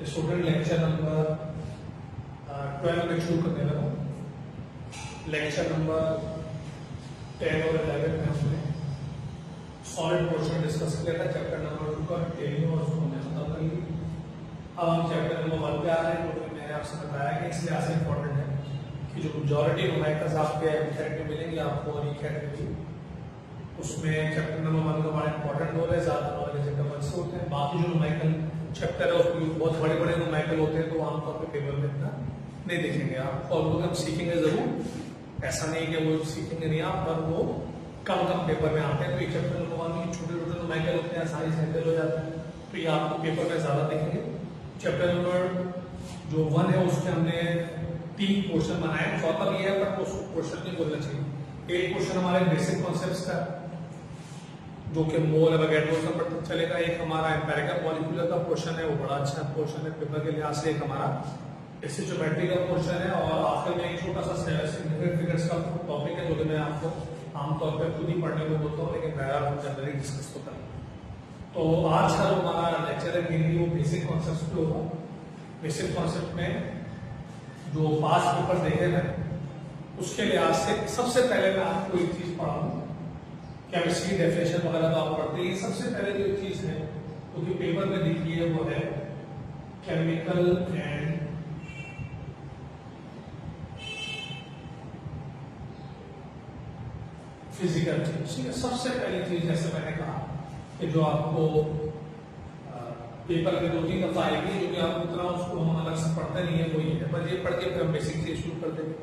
Student lecture number 12 में शुरू करने लगा। लेक्चर नंबर 10 और 11 में हमने सॉलिड पोर्शन डिस्कस किया था। चैप्टर नंबर 2 का डिटेलिंग और उसको हमने खत्म कर ली। अब हम चैप्टर नंबर 1 पे आ रहे हैं, जो मैंने आपसे बताया कि इसलिए आज इंपॉर्टेंट है कि जो मेजॉरिटी नुमेरिकल्स आपके एमसेट में मिलेंगे आपको और ई-कैट में भी, उसमें चैप्टर नंबर 1 का बड़ा इंपॉर्टेंट रोल है। ज्यादा नॉलेज इंटरवल से होते हैं। बाकी जो नुमेरिकल चैप्टर है उसमें बहुत बड़े बड़े नुमेरिकल होते हैं, तो आमतौर पे पेपर में इतना नहीं देखेंगे आप, और वो हम सीखेंगे जरूर। ऐसा नहीं कि वो सीखेंगे नहीं आप, पर वो कम कम पेपर में आते हैं। तो ये चैप्टर नंबर 1 में छोटे छोटे नुमेरिकल होते हैं, आसानी से हैंडल हो जाते हैं, तो ये आपको पेपर में ज्यादा देखेंगे। चैप्टर नंबर जो 1 है उसमें हमने 3 क्वेश्चन बनाए। चौथा भी है पर उसको क्वेश्चन नहीं बोलना चाहिए। एक क्वेश्चन हमारे बेसिक कॉन्सेप्ट्स का, जो कि मोल वगैरह सब पता चलेगा। एक हमारा एम्पिरिकल मॉलिक्यूलर का क्वेश्चन है, वो बड़ा अच्छा क्वेश्चन है पेपर के लिहाज से। एक हमारा स्टोइकोमेट्री का क्वेश्चन है, और आखिर में एक छोटा सा सिग्निफिकेंट फिगर्स का टॉपिक है, जो कि मैं आपको आमतौर पर खुद ही पढ़ने को बोलता हूँ, लेकिन बहरहाल हम जनरली डिस्कस तो करें। तो आज का जो हमारा लेक्चर है मेनली वो बेसिक कॉन्सेप्ट पे होगा। बेसिक कॉन्सेप्ट में जो पास पेपर देखे हैं उसके लिहाज से सबसे पहले मैं आपको एक चीज पढ़ाऊंगा। केमिस्ट्री डेफिनेशन वगैरह तो आप पढ़ते हैं। सबसे पहले जो चीज है वो जो पेपर में लिखी है वो है केमिकल एंड फिजिकल चीज। ठीक है, सबसे पहली चीज जैसे मैंने कहा कि जो आपको पेपर में 2-3 दफा आएगी, जो कि आप उतना उसको हम अलग से पढ़ते नहीं है, वही है। पर ये पढ़ के फिर हम बेसिक चीज शुरू कर देंगे।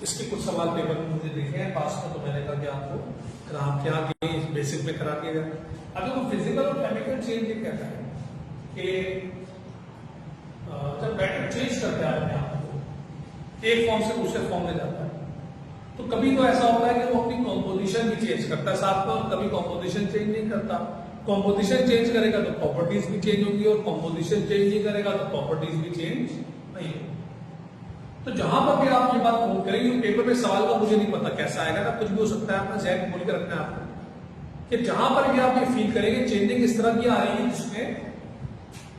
इसके कुछ सवाल पेपर में मुझे देखे हैं पास में, तो मैंने कहा कि आपको आप क्या बेसिक में करा के गए। अभी वो फिजिकल और केमिकल चेंज ये कहता है कि जब मैटर चेंज करते हैं अपने आप को, एक फॉर्म से दूसरे फॉर्म में जाता है, तो कभी तो ऐसा होता है कि वो अपनी कॉम्पोजिशन भी चेंज करता है साथ में, और कभी कॉम्पोजिशन चेंज नहीं करता। कॉम्पोजिशन चेंज करेगा तो प्रॉपर्टीज भी चेंज होंगी, और कॉम्पोजिशन चेंज नहीं करेगा तो प्रॉपर्टीज भी चेंज नहीं होगी। तो जहां पर भी आप ये बात नोट करेंगे, पेपर में सवाल का मुझे नहीं पता कैसा आएगा ना, कुछ भी हो सकता है, अपना जहन खोल के रखना है आपको कि जहां पर भी आप ये फील करेंगे चेंजिंग इस तरह की आ रही है जिसमें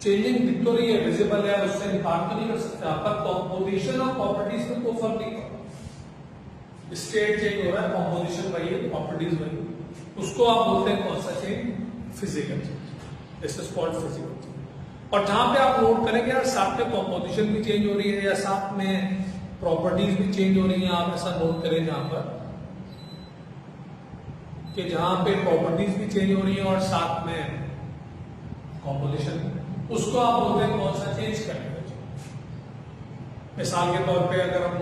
चेंजिंग दिख तो रही है, विजिबल है, उससे इनकार तो नहीं कर सकते आप, पर कॉम्पोजिशन और प्रॉपर्टीज में कोई फर्क नहीं पड़ता। स्टेट चेंज हो रहा है, कॉम्पोजिशन वही है, प्रॉपर्टीज वही, उसको आप बोलते हैं कौन सा change? Physical change. This is called physical change. और जहां पे आप नोट करेंगे यार साथ में कॉम्पोजिशन भी चेंज हो रही है या साथ में प्रॉपर्टीज भी चेंज हो रही है, आप ऐसा नोट करें जहां पर कि जहां पे प्रॉपर्टीज भी चेंज हो रही है और साथ में कॉम्पोजिशन, उसको आप बोलते हैं कौन सा चेंज? Chemical change. मिसाल के तौर पे अगर हम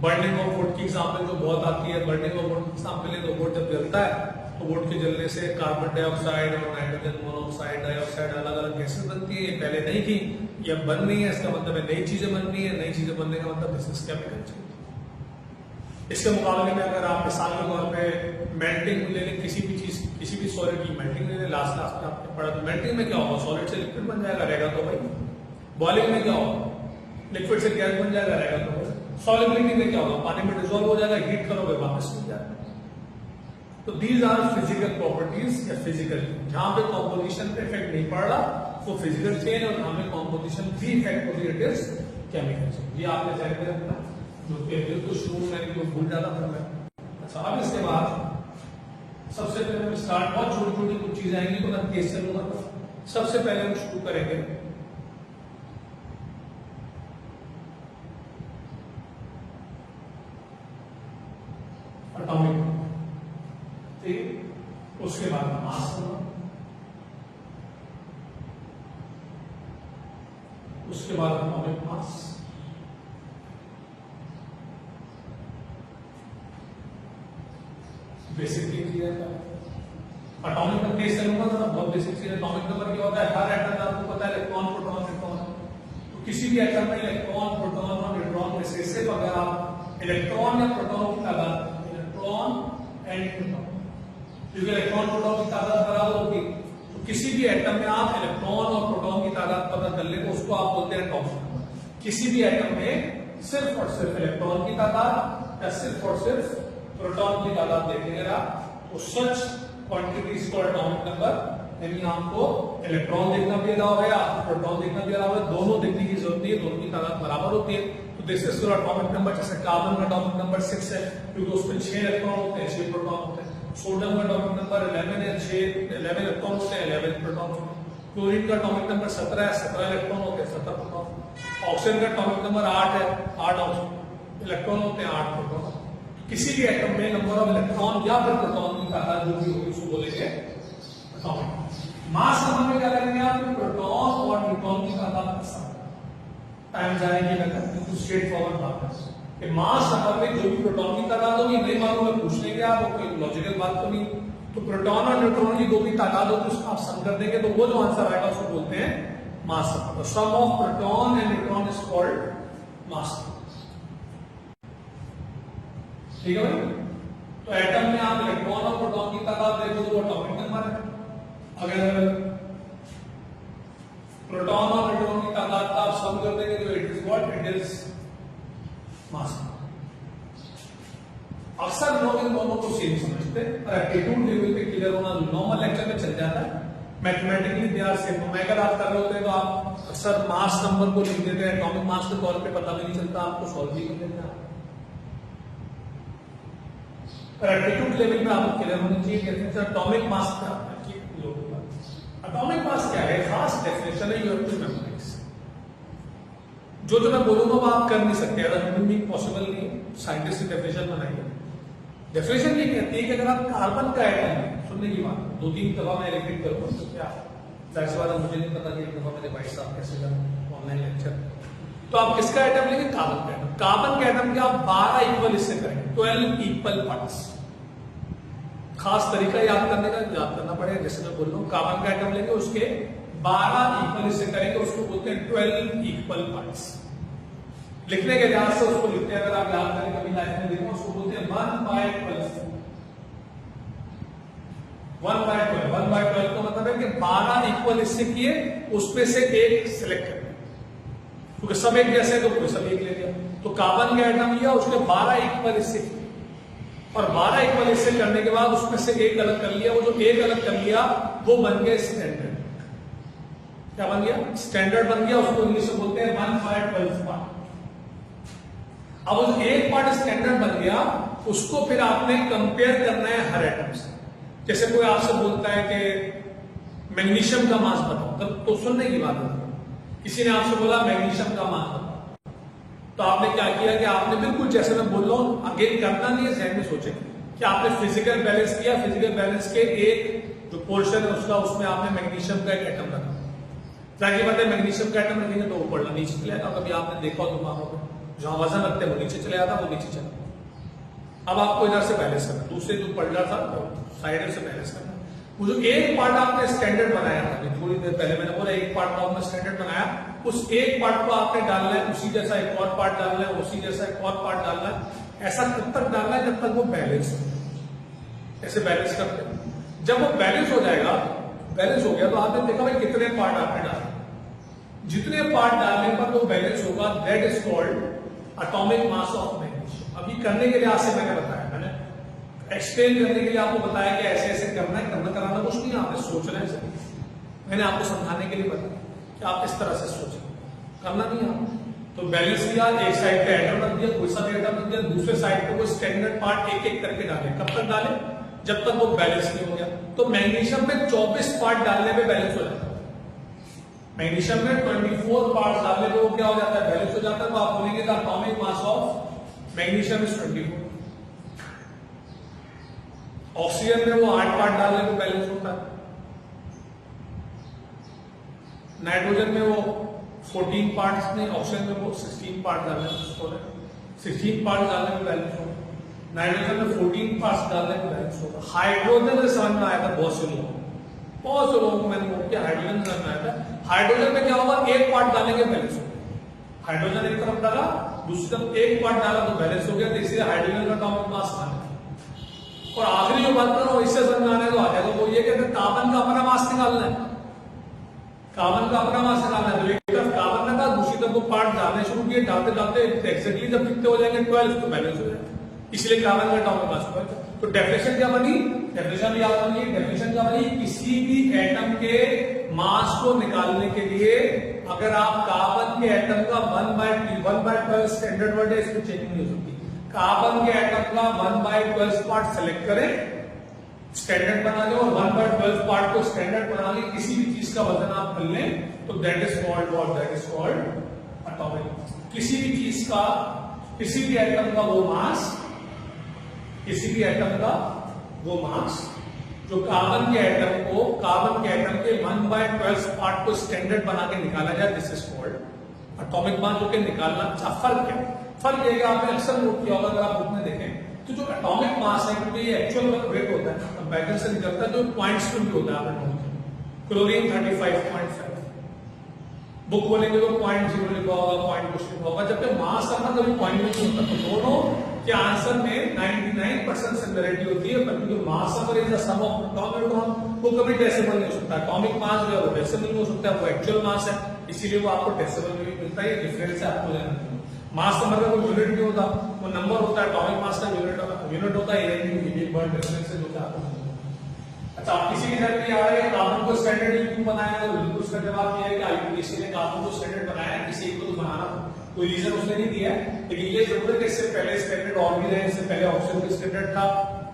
बर्निंग ऑफ वुड की एग्जांपल जो बहुत आती है, बर्निंग ऑफ वुड की एग्जांपल है, तो वुड जब जलता है तो वुड के जलने से कार्बन डाइऑक्साइड और नाइट्रोजन मोनोऑक्साइड डाइऑक्साइड अलग अलग गैसें बनती है। ये पहले नहीं थी, ये अब बन रही है, इसका मतलब है नई चीजें बन रही है। नई चीजें बनने का मतलब दिस इज केमिकल चेंज। इसके मुकाबले में अगर आप मिसाल के तौर पे मेल्टिंग ले लें, किसी भी चीज, किसी भी सॉलिड की मेल्टिंग ले लें, लास्ट में आपने पढ़ा तो मेल्टिंग में क्या होगा? सॉलिड से लिक्विड बन जाएगा, रहेगा तो भाई। बॉइलिंग में क्या होगा? लिक्विड से गैस बन जाएगा, रहेगा तो भाई। सॉलिबिलिटी में क्या होगा? पानी में डिसॉल्व हो जाएगा, हीट करोगे वापस मिल जाएगा। तो दीज आर फिजिकल प्रॉपर्टीज या फिजिकल। जहां पे कॉम्पोजिशन पे इफेक्ट नहीं पड़ रहा वो फिजिकल चेंज, और जहां पे कॉम्पोजिशन भी इफेक्ट हो रही है इट इज केमिकल चेंज। ये आपने ध्यान में रखना, जो कि बिल्कुल शुरू में मैंने भूल जाता था मैं। अच्छा, अब इसके बाद सबसे पहले हम स्टार्ट, बहुत छोटी छोटी कुछ चीजें आएंगी तो मैं केस चलूंगा। सबसे पहले हम शुरू करेंगे एटॉमिक, ठीक, उसके बाद मास, उसके बाद एटॉमिक मास, बेसिक चीज है। एटॉमिक का केस चलूंगा तो बहुत बेसिक चीज है। एटॉमिक नंबर क्या होता है? हर एटम में आपको पता है इलेक्ट्रॉन प्रोटॉन न्यूट्रॉन, तो किसी भी एटम में इलेक्ट्रॉन प्रोटॉन और न्यूट्रॉन में से सिर्फ अगर आप इलेक्ट्रॉन या प्रोटॉन की तादाद, एंड न्यूट्रॉन, क्योंकि इलेक्ट्रॉन प्रोटॉन की तादाद बराबर होगी, तो किसी भी एटम में आप इलेक्ट्रॉन और प्रोटॉन की तादाद पता कर ले तो उसको आप बोलते हैं एटॉमिक नंबर। किसी भी एटम में सिर्फ और सिर्फ इलेक्ट्रॉन की तादाद या सिर्फ और सिर्फ प्रोटॉन की तादाद देखेंगे आप, तो सच क्वांटिटीज को एटॉमिक नंबर यानी आपको इलेक्ट्रॉन देखना भी अलाउ है, आपको प्रोटॉन देखना भी अलाउ है, दोनों देखने की जरूरत नहीं है, दोनों की तादाद बराबर होती है। तो this is your atomic number. जैसे कार्बन का एटॉमिक नंबर 6 है क्योंकि उसमें 6 इलेक्ट्रॉन होते हैं, 6 प्रोटॉन होते हैं। सोडियम का एटॉमिक नंबर 11 है, 11 इलेक्ट्रॉन होते हैं, 11 प्रोटॉन होते हैं। क्लोरीन का एटॉमिक नंबर 17 है, 17 इलेक्ट्रॉन होते हैं, 17 प्रोटॉन। ऑक्सीजन का एटॉमिक नंबर 8 है, 8 इलेक्ट्रॉन होते हैं, 8 प्रोटॉन। किसी भी एटम में नंबर ऑफ इलेक्ट्रॉन या फिर प्रोटॉन की तादाद जो भी होगी उसको बोलेंगे एटॉमिक मास। नंबर में क्या करेंगे आप, प्रोटॉन और न्यूट्रॉन की तादाद का सम। टाइम जाएगी मैं बिल्कुल स्ट्रेट फॉरवर्ड बात है कि मास नंबर में जो भी प्रोटॉन की तादाद होगी, नहीं मालूम है पूछ लेंगे आप, कोई लॉजिकल बात तो नहीं। तो प्रोटॉन और न्यूट्रॉन की जो भी तादाद होगी उसका आप सम कर देंगे तो वो जो आंसर आएगा उसको बोलते हैं mass number. Sum of proton and neutron is called mass number. ठीक है भाई। तो एटम में आप इलेक्ट्रॉन और प्रोटॉन की तादाद देखो तो वो एटॉमिक नंबर है। अगर प्रोटॉन और न्यूट्रॉन की तादाद का आप सम कर देंगे तो it is what, it is mass number. अक्सर लोग इन दोनों को सेम समझते हैं और एप्टीट्यूड लेवल पे क्लियर होना नॉर्मल लेक्चर में चल जाता है। Mathematically they are same. तो मैं अगर आप कर रहे होते हैं तो आप अक्सर मास नंबर को लिख देते हैं, एटॉमिक मास के तौर पे पता भी नहीं चलता, आपको सॉल्व भी कर लेते हैं। एप्टीट्यूड लेवल पे आपको क्लियर होना चाहिए कि एटॉमिक मास क्या है। एटॉमिक मास क्या है, खास डेफिनेशन है, यू हैव टू मेमोराइज। जो मैं बोलूंगा वो आप कर नहीं सकते, अगर ह्यूमन बीइंग पॉसिबल नहीं है। साइंटिस्ट की डेफिनेशन बनाइए। डेफिनेशन ये कहती है कि अगर आप कार्बन का एटम है, सुनने की बात 2-3 दफा मैं रिपीट करूंगा तो क्या जाहिर सी बात है, मुझे नहीं पता कि एक दफा मेरे भाई साहब कैसे कर ऑनलाइन लेक्चर। तो आप किसका एटम लेंगे, कार्बन का एटम। कार्बन के एटम के आप 12 इक्वल हिस्से करेंगे, 12 इक्वल पार्ट्स। खास तरीका याद करने का, याद करना पड़ेगा। जैसे मैं बोल रहा हूँ कार्बन का एटम लेंगे, उसके 12 इक्वल हिस्से करेंगे, उसको बोलते हैं 12 इक्वल पार्ट्स। लिखने के लिहाज से उसको लिखते हैं, अगर आप याद करें कभी लाइफ में देखो, उसको बोलते हैं 1/12। 1/12 1/12 का मतलब है कि 12 इक्वल हिस्से किए, उसमें से एक सिलेक्ट कर, क्योंकि सब एक जैसे तो कोई सब एक ले लिया। तो कार्बन का एटम लिया, उसके 12 इक्वल हिस्से किए और 12 इक्वल हिस्से करने के बाद उसमें से एक अलग कर लिया। वो जो एक अलग कर लिया वो बन गया स्टैंडर्ड। क्या बन गया, स्टैंडर्ड बन गया। उसको इंग्लिश में बोलते हैं 1/12 पार्ट। अब उस एक पार्ट स्टैंडर्ड बन गया, उसको फिर आपने कंपेयर करना है हर एटम से। जैसे कोई आपसे बोलता है कि मैग्नीशियम का मास बताओ, तो सुनने की बात है। किसी ने आपसे बोला मैग्नीशियम का मास बताओ, तो आपने क्या किया कि आपने बिल्कुल जैसे मैं बोल रहा हूं, अगेन करना नहीं है, जहन में सोचें कि आपने फिजिकल बैलेंस किया, फिजिकल बैलेंस के एक जो पोर्शन है उसका, उसमें आपने मैग्नीशियम का एक एटम रखा। जाहिर बात है मैग्नीशियम का एटम रखेंगे तो ऊपर नीचे चले जाता। कभी आपने देखा हो दिमागों में, जहां वजन रखते हैं वो नीचे चले जाता, वो नीचे चला। अब आपको इधर से बैलेंस करना, दूसरे जो पलटा था साइड से बैलेंस करना। वो जो एक पार्ट आपने स्टैंडर्ड बनाया था, थोड़ी देर पहले मैंने बोला एक पार्ट को आपने स्टैंडर्ड बनाया, उस एक पार्ट को आपने डालना है, उसी जैसा एक और पार्ट डालना है, उसी जैसा एक और पार्ट डालना है। ऐसा तब तक डालना है जब तक वो बैलेंस हो। ऐसे बैलेंस करते हैं। जब वो बैलेंस हो जाएगा, बैलेंस हो गया तो आपने देखा भाई कितने पार्ट आपने डाले। जितने पार्ट डालने पर वो बैलेंस होगा, that is called atomic mass of magnesium. अभी करने के लिहाज से मैंने बताया, मैंने एक्सप्लेन करने के लिए आपको बताया कि ऐसे ऐसे करना है, करना कराना कुछ नहीं, आपने सोचना है सभी। मैंने आपको समझाने के लिए बताया कि आप इस तरह से सोचें, करना नहीं आप। तो बैलेंस किया, एक साइड पे एटम रख दिया, कोई सा भी एटम रख दिया, दूसरे साइड पे वो स्टैंडर्ड पार्ट एक एक करके डाले। कब तक डाले, जब तक वो बैलेंस नहीं हो गया। तो मैग्नीशियम में 24 पार्ट डालने पे बैलेंस हो जाता है। मैग्नीशियम में 24 पार्ट डालने पे वो क्या हो जाता है, बैलेंस हो जाता है। तो आप बोलेंगे the atomic mass of magnesium is 24। Oxygen में वो 8 पार्ट डालने पे बैलेंस होता है। नाइट्रोजन में वो 14 पार्ट्स में, ऑक्सीजन में वो 16 पार्ट डालने में 16 पार्ट डालने में बैलेंस होगा। नाइट्रोजन में 14 पार्ट्स डालने में बैलेंस होगा। हाइड्रोजन में समझ में आया था बहुत से लोगों को मैंने बोला कि हाइड्रोजन समझ में आया था। हाइड्रोजन में क्या होगा, एक पार्ट डालेंगे बैलेंस होगा। हाइड्रोजन एक तरफ डाला, दूसरी तरफ एक पार्ट डाला तो बैलेंस हो गया। तो इसलिए हाइड्रोजन का एटॉमिक मास आना। और आखिरी जो बात करो इससे समझ आने तो आ जाएगा, वो ये कि कार्बन का अपना मास निकालना है। कार्बन का अपना मास निकालना है, तो एक तरफ कार्बन लगा, दूसरी तरफ वो पार्ट डालने शुरू किए, डालते डालते एक्जेक्टली जब कितने हो जाएंगे 12 तो बैलेंस हो जाएगा। इसलिए कार्बन का एटॉमिक मास। तो डेफिनेशन क्या बनी, डेफिनेशन भी याद रखिए। डेफिनेशन क्या भाई, किसी भी एटम के मास को निकालने के लिए अगर आप कार्बन के एटम का 1/12 स्टैंडर्ड वर्ड है, इसमें चेकिंग नहीं हो सकती। कार्बन के एटम का 1/12 पार्ट सेलेक्ट करें, स्टैंडर्ड बना लें, और 1/12 पार्ट को स्टैंडर्ड बना के किसी भी चीज का वजन आप कर लें तो that is called what, that is called atomic. किसी भी चीज का, किसी भी एटम का वो मास, किसी भी एटम का वो मास जो कार्बन के एटम को, कार्बन के एटम के 1/12 पार्ट को स्टैंडर्ड बना के निकाला जाए, this is called atomic mass. जो कि निकालना, अच्छा फर्क क्या है? फर्क ये कि आपने अक्सर नोट किया होगा, अगर आप बुक में देखें तो जो एटॉमिक मास है, क्योंकि ये एक्चुअल वेट होता है, कंपैरिजन से निकलता है, जो पॉइंट्स पे भी होता है, आपने नोट किया। क्लोरीन 35.5, बुक खोलेंगे तो 0.0 लिखा होगा, पॉइंट कुछ लिखा होगा, जबकि मास का कभी पॉइंट नहीं होता। तो दोनों के आंसर में 99% सिमिलरिटी होती है, पर क्योंकि mass number is the sum of atomic mass, वो कभी डेसिमल नहीं हो सकता। एटॉमिक मास जो है वो डेसिमल नहीं हो सकता, वो एक्चुअल मास है, इसीलिए वो आपको डेसिमल में भी मिलता है। डिफरेंस है, आपको जानना चाहिए। मास नंबर का कोई यूनिट नहीं होता, वो नंबर होता है। एटॉमिक मास का यूनिट होता है एक वर्ड डिफरेंस है, जो कि आपको। अच्छा, आप किसी के घर में आ रहे हैं, कार्बन को स्टैंडर्ड क्यों बनाया है, तो उसका जवाब ये है कि आईयूसीएन ने कार्बन को स्टैंडर्ड बनाया, किसी एक को तो बनाना था, कोई रीजन उसने नहीं दिया है। लेकिन ये जरूर है कि इससे पहले स्टैंडर्ड और भी रहे। इससे पहले ऑक्सीजन का स्टैंडर्ड था,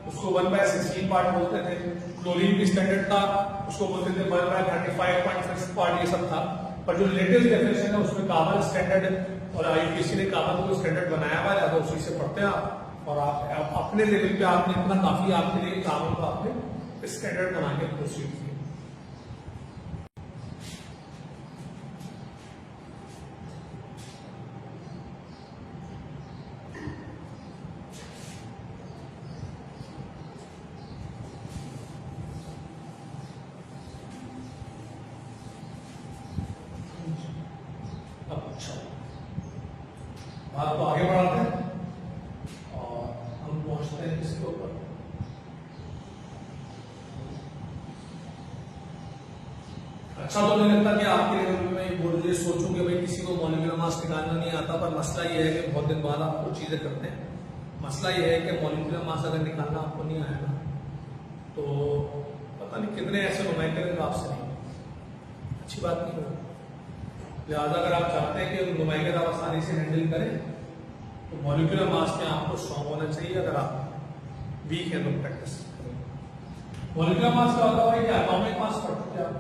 उसको 1/16 पार्ट बोलते थे। क्लोरीन भी स्टैंडर्ड था, उसको बोलते थे 1/35.6 पार्ट, ये सब था। पर जो लेटेस्ट डेफिनेशन है उसमें कार्बन स्टैंडर्ड, और आईयूसीएन ने कार्बन को स्टैंडर्ड बनाया हुआ है, उसी से पढ़ते हैं आप। और आप अपने लेवल पे आपने इतना काफी आपके लिए कार्बन को आपने स्टैंडर्ड बना के प्रोसीड किया। अच्छा, बात को आगे बढ़ाते हैं और हम पहुंचते हैं किसके ऊपर। अच्छा, तो मुझे लगता है कि आपके लेवल में बोल ये सोचूं कि भाई किसी को मॉलिक्यूलर मास निकालना नहीं आता, पर मसला ये है कि बहुत दिन बाद आपको चीजें करते हैं। मसला ये है कि मॉलिक्यूलर मास अगर निकालना आपको नहीं आएगा तो पता नहीं कितने ऐसे नुमाइंदे आपसे नहीं, अच्छी बात नहीं होगी। लिहाजा अगर आप चाहते हैं कि नुमाइंदे आप आसानी से हैंडल करें तो मॉलिक्यूलर मास में आपको स्ट्रॉन्ग होना चाहिए। अगर आप वीक है तो प्रैक्टिस करें। मॉलिक्यूलर मास का होता है कि एटॉमिक मास पढ़ते हैं आप।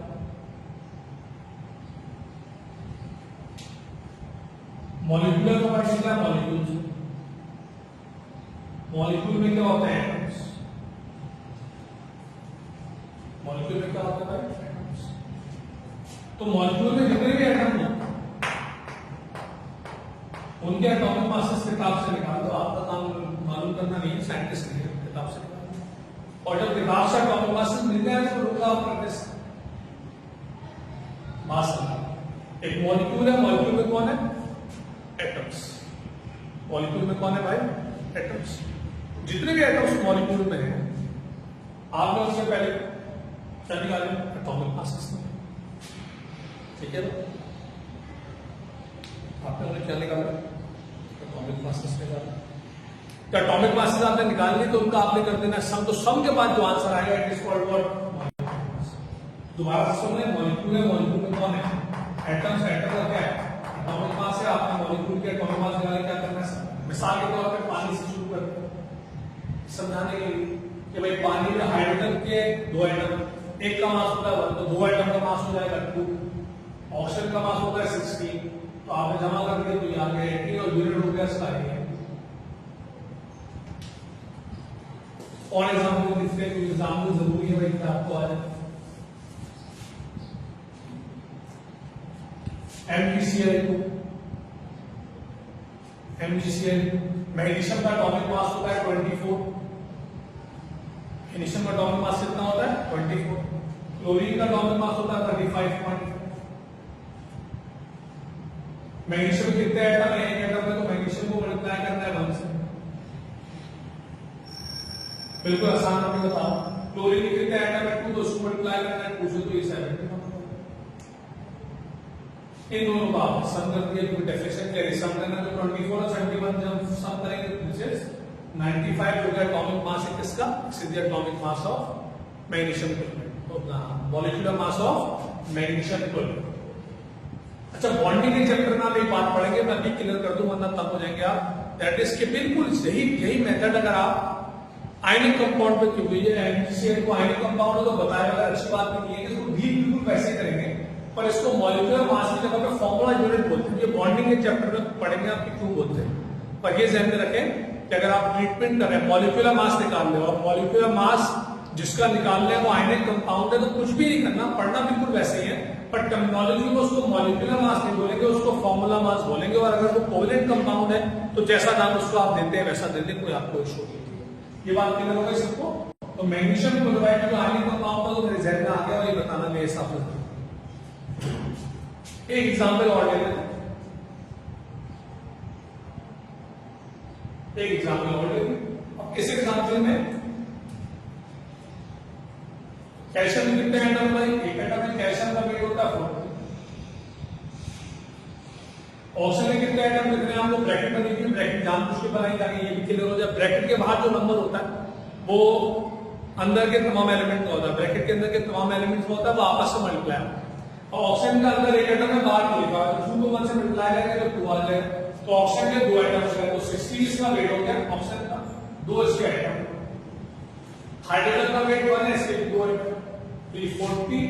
मॉलिक्यूलर का पढ़ सकते हैं मॉलिक्यूल। मॉलिक्यूल में क्या होता है? एटम्स। मॉलिक्यूल में क्या होता है? एटम्स। तो मॉलिक्यूल में जितने भी एटम हैं उनके एटॉमिक मासेस किताब से निकाल दो। आपका काम मालूम करना नहीं है, साइंटिस्ट नहीं है, किताब से निकाल। और जब किताब से एटॉमिक मासेस मिल जाए तो रुका आप प्रैक्टिस मास निकाल। एक मॉलिक्यूल है, मॉलिक्यूल में कौन है? एटम्स। मॉलिक्यूल में कौन है भाई? एटम्स। जितने भी एटम्स मॉलिक्यूल में हैं आपने उससे पहले क्या निकाले? Atomic masses. ठीक है, आपने उन्हें क्या निकाला? एटॉमिक मासेस निकाला। तो एटॉमिक मासेस आपने निकाल ली तो उनका आपने कर देना सम। तो सम के बाद जो आंसर आएगा इट इज कॉल्ड व्हाट? दोबारा से सुन लें, मॉलिक्यूल है, मॉलिक्यूल में कौन है? एटम्स। एटम का क्या है? एटॉमिक मास है। आपने मॉलिक्यूल के एटॉमिक मास निकाले, क्या करना है? मिसाल के तौर पे पानी से शुरू करते हैं समझाने के लिए कि भाई पानी में हाइड्रोजन के 2 एटम, एक का मास होता है 1, तो 2 एटम का मास हो जाएगा 2। ऑक्सीजन का मास होता है 16, तो आपने जमा कर दिया तो ये आ गया 80 और यूनिट हो गया इसका है। और एग्जाम्पल लिखते हैं, एग्जाम्पल जरूरी है भाई कि आपको आ जाए। MgCl2, मैग्नीशियम का एटॉमिक मास होता है 24। मैग्नीशियम का एटॉमिक मास कितना होता है? 24। क्लोरीन का एटॉमिक मास होता है 35. मैग्नीशियम कितने एटम है? एक एटम में, तो मैग्नीशियम को मल्टीप्लाई करना है 1 से। बिल्कुल आसान आपको बताओ। क्लोरीन के कितने एटम है? 2, तो उसको मल्टीप्लाई करना है 2 से, तो ये 70। इन दोनों का सम कर दिया, कोई डेफिनेशन क्या सम करना, तो 24 और 71 जब सम करेंगे दिस इज 95 जो है एटॉमिक मास है किसका, atomic mass of magnesium chloride, molecular mass of magnesium chloride. अच्छा, बॉन्डिंग के चैप्टर में आप एक बात पढ़ेंगे, मैं अभी क्लियर कर दूं वरना तब हो जाएंगे आप। दैट इज के बिल्कुल यही मेथड अगर आप आयनिक कंपाउंड पे क्योंकि ये NaCl को आयनिक कंपाउंड है तो बताया गया, अच्छी बात नहीं है कि इसको भी बिल्कुल वैसे करेंगे, पर इसको मॉलिक्यूलर मास की जगह पे फॉर्मूला यूनिट बोलते हैं। ये बॉन्डिंग के चैप्टर में पढ़ेंगे आप क्यों बोलते हैं, पर ये ध्यान में रखें कि अगर आप ट्रीटमेंट कर रहे हैं मॉलिक्यूलर मास निकाल रहे हो और मॉलिक्यूलर मास जिसका निकाल रहे हैं वो आयनिक कंपाउंड है तो कुछ भी नहीं करना, पढ़ना बिल्कुल वैसे ही है, पर टर्मिनोलॉजी में उसको मॉलिक्यूलर मास नहीं बोलेंगे, उसको फॉर्मूला मास बोलेंगे। और अगर वो कोवेलेंट कंपाउंड है तो जैसा नाम उसको आप देते हैं वैसा देते, कोई आपको इशू नहीं। ये बात क्लियर हो गई सबको। तो मैग्नीशियम क्लोराइड जो आयनिक कंपाउंड था तो मेरे जहन में आ गया, ये बताना मेरे हिसाब से। एक एग्जांपल और ले लेते हैं, एक एग्जांपल और ले लेते हैं। अब इस एग्जांपल में कैल्शियम कितने एटम है, एक एटम में कैल्शियम का वेट होता है 4। ऑक्सीजन में कितने एटम कितने, आपको ब्रैकेट में देखिए, ब्रैकेट जानबूझ के बनाई जाएगी, ये भी क्लियर हो जाए। ब्रैकेट के बाहर जो नंबर होता है वो अंदर के तमाम एलिमेंट का होता है, ब्रैकेट के अंदर के तमाम एलिमेंट्स होता है वो आपस में मल्टीप्लाई होता है। और ऑक्सीजन का अंदर एक एटम है, बाहर लिखा है तो 2 को 1 से मल्टीप्लाई करेंगे तो 2 आ जाएगा। तो ऑक्सीजन के 2 एटम्स है तो 60 इसका वेट हो गया ऑक्सीजन का, 2 इसके एटम। हाइड्रोजन का वेट 1 है, इसके 2 एटम, 40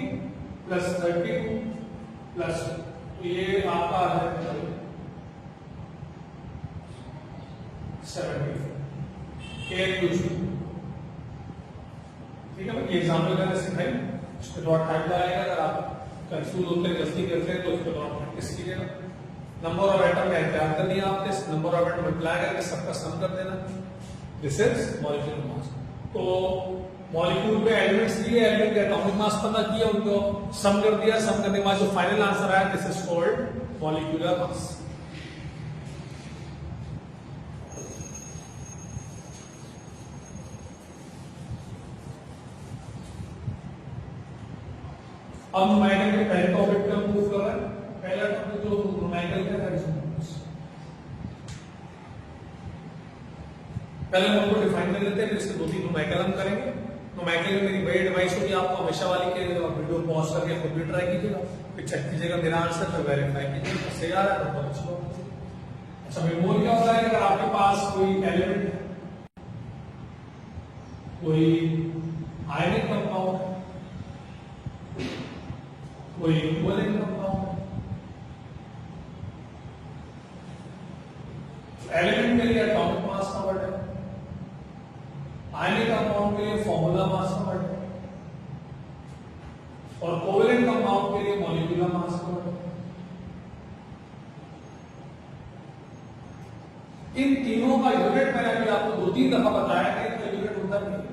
प्लस 32 प्लस तो ये आपका है 70 ठीक है। ये एग्जाम्पल मैंने सिखाई, इस पर थोड़ा टाइम लगाएगा, अगर आप कंफ्यूज होते हैं गलती करते हैं तो इस पर थोड़ा प्रैक्टिस कीजिएगा। नंबर ऑफ एटम का इंतजार कर दिया आपने, नंबर ऑफ एटम मल्टीप्लाई करके सबका सम कर देना, दिस इज मॉलिक्यूलर मास। तो मॉलिक्यूल में एलिमेंट्स दिए, एलिमेंट का एटॉमिक मास पता किया, उनको सम कर दिया, सम करने के बाद जो फाइनल आंसर आया this is called molecular mass. अब न्यूमेरिकल के पहले टॉपिक पे हम मूव कर रहे हैं। पहला टॉपिक जो न्यूमेरिकल का है, पहले हम उनको डिफाइन कर लेते हैं, फिर इसके 2-3 न्यूमेरिकल हम करेंगे। न्यूमेरिकल में मेरी बड़ी एडवाइस होगी आपको हमेशा वाली के वीडियो पॉज करके खुद भी ट्राई कीजिएगा, फिर चेक कीजिएगा मेरा आंसर, फिर वेरीफाई कीजिएगा सही आ रहा है तो बहुत अच्छी बात है। अच्छा, मेमोरी क्या होता है, अगर आपके पास कोई एलिमेंट है, कोई आयनिक कंपाउंड, कोई कोवेलेंट कंपाउंड, एलिमेंट के लिए एटॉमिक मास का वर्ड है, आयनिक कंपाउंड के लिए फॉर्मूला मास का वर्ड है, और कोवेलेंट कंपाउंड के लिए मॉलिक्यूलर मास का वर्ड है। इन तीनों का यूनिट मैंने अभी आपको 2-3 दफा बताया कि इनका यूनिट होता नहीं है,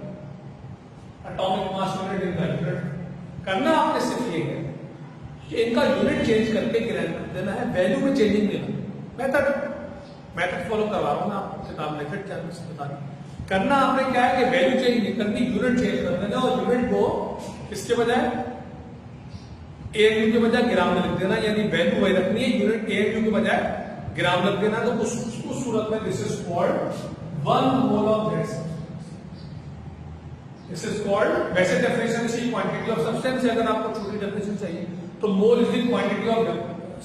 एटॉमिक मास यूनिट इनका यूनिट। करना आपने सिर्फ ये है कि इनका यूनिट चेंज करके गिराना देना है, वैल्यू में चेंजिंग देना। मेथड फॉलो करवा रहा हूं मैं आपको, किताब मेथड क्या है बता रही। करना आपने क्या है कि वैल्यू चेंज नहीं करनी, यूनिट चेंज कर देना, और यूनिट को किसके बजाय AMU के बजाय ग्राम में लिख देना, यानी वैल्यू वही रखनी है, यूनिट AMU के बजाय ग्राम लिख देना। तो उस सूरत में this is called 1 mole of that substance. This is called, वैसे डेफिनेशन से क्वांटिटी ऑफ सब्सटेंस है, अगर आपको छोटी डेफिनेशन चाहिए तो mole is the quantity of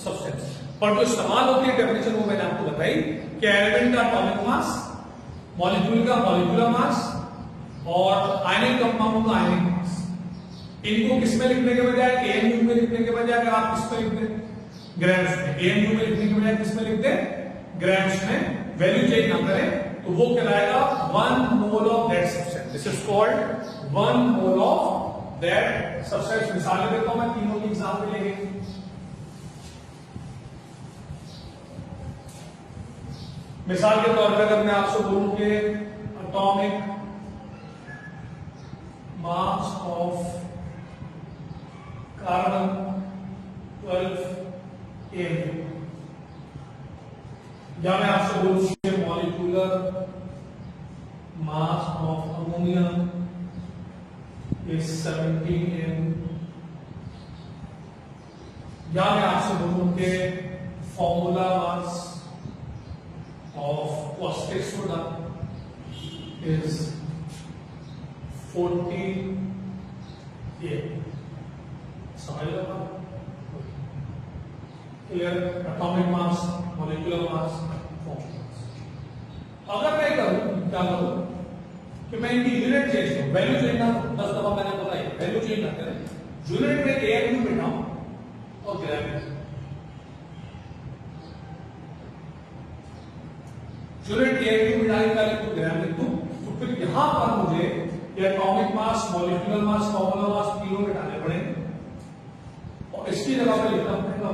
substance. पर जो सवाल होती है डेफिनेशन वो मैंने आपको बताई कि एलिमेंट का एटॉमिक मास, मॉलिक्यूल का मॉलिक्यूलर मास, और आयनिक कंपाउंड का आयनिक मास। इनको किसमें लिखने के बजाय AMU में लिखने के बजाय अगर आप किसमें लिख दें, ग्राम्स में, AMU में लिखने के बजाय किसमें लिख दें, ग्राम्स में, वैल्यू चेंज ना करें तो वो कहलाएगा 1 mole of that substance. This is called 1 mole of that substance. मिसाल देता हूं मैं, तीनों की एग्जांपल लेंगे। मिसाल के तौर पर अगर मैं आपसे बोलूं कि atomic mass of carbon 12 AMU, या मैं आपसे बोलूं कि molecular mass of ammonia is 17 AMU, या मैं आपसे बोलूं कि formula mass of caustic soda is 48. समझ लो ना? क्लियर? एटॉमिक मास, मॉलिक्यूलर मास, फॉर्मूला मास। अगर मैं करूं क्या करूं कि मैं इनकी यूनिट चेंज करूं, वैल्यू चेंज ना, 10 दफा मैंने बताई, वैल्यू चेंज ना करें, यूनिट में AMU बिठाऊं और ग्राम यूनिट AMU बिठाने का लिखूं, ग्राम लिखूं, तो फिर यहां पर मुझे एटॉमिक मास, मॉलिक्यूलर मास, फॉर्मूला मास तीनों बिठाने पड़ेंगे और इसकी जगह पे लिखना पड़ेगा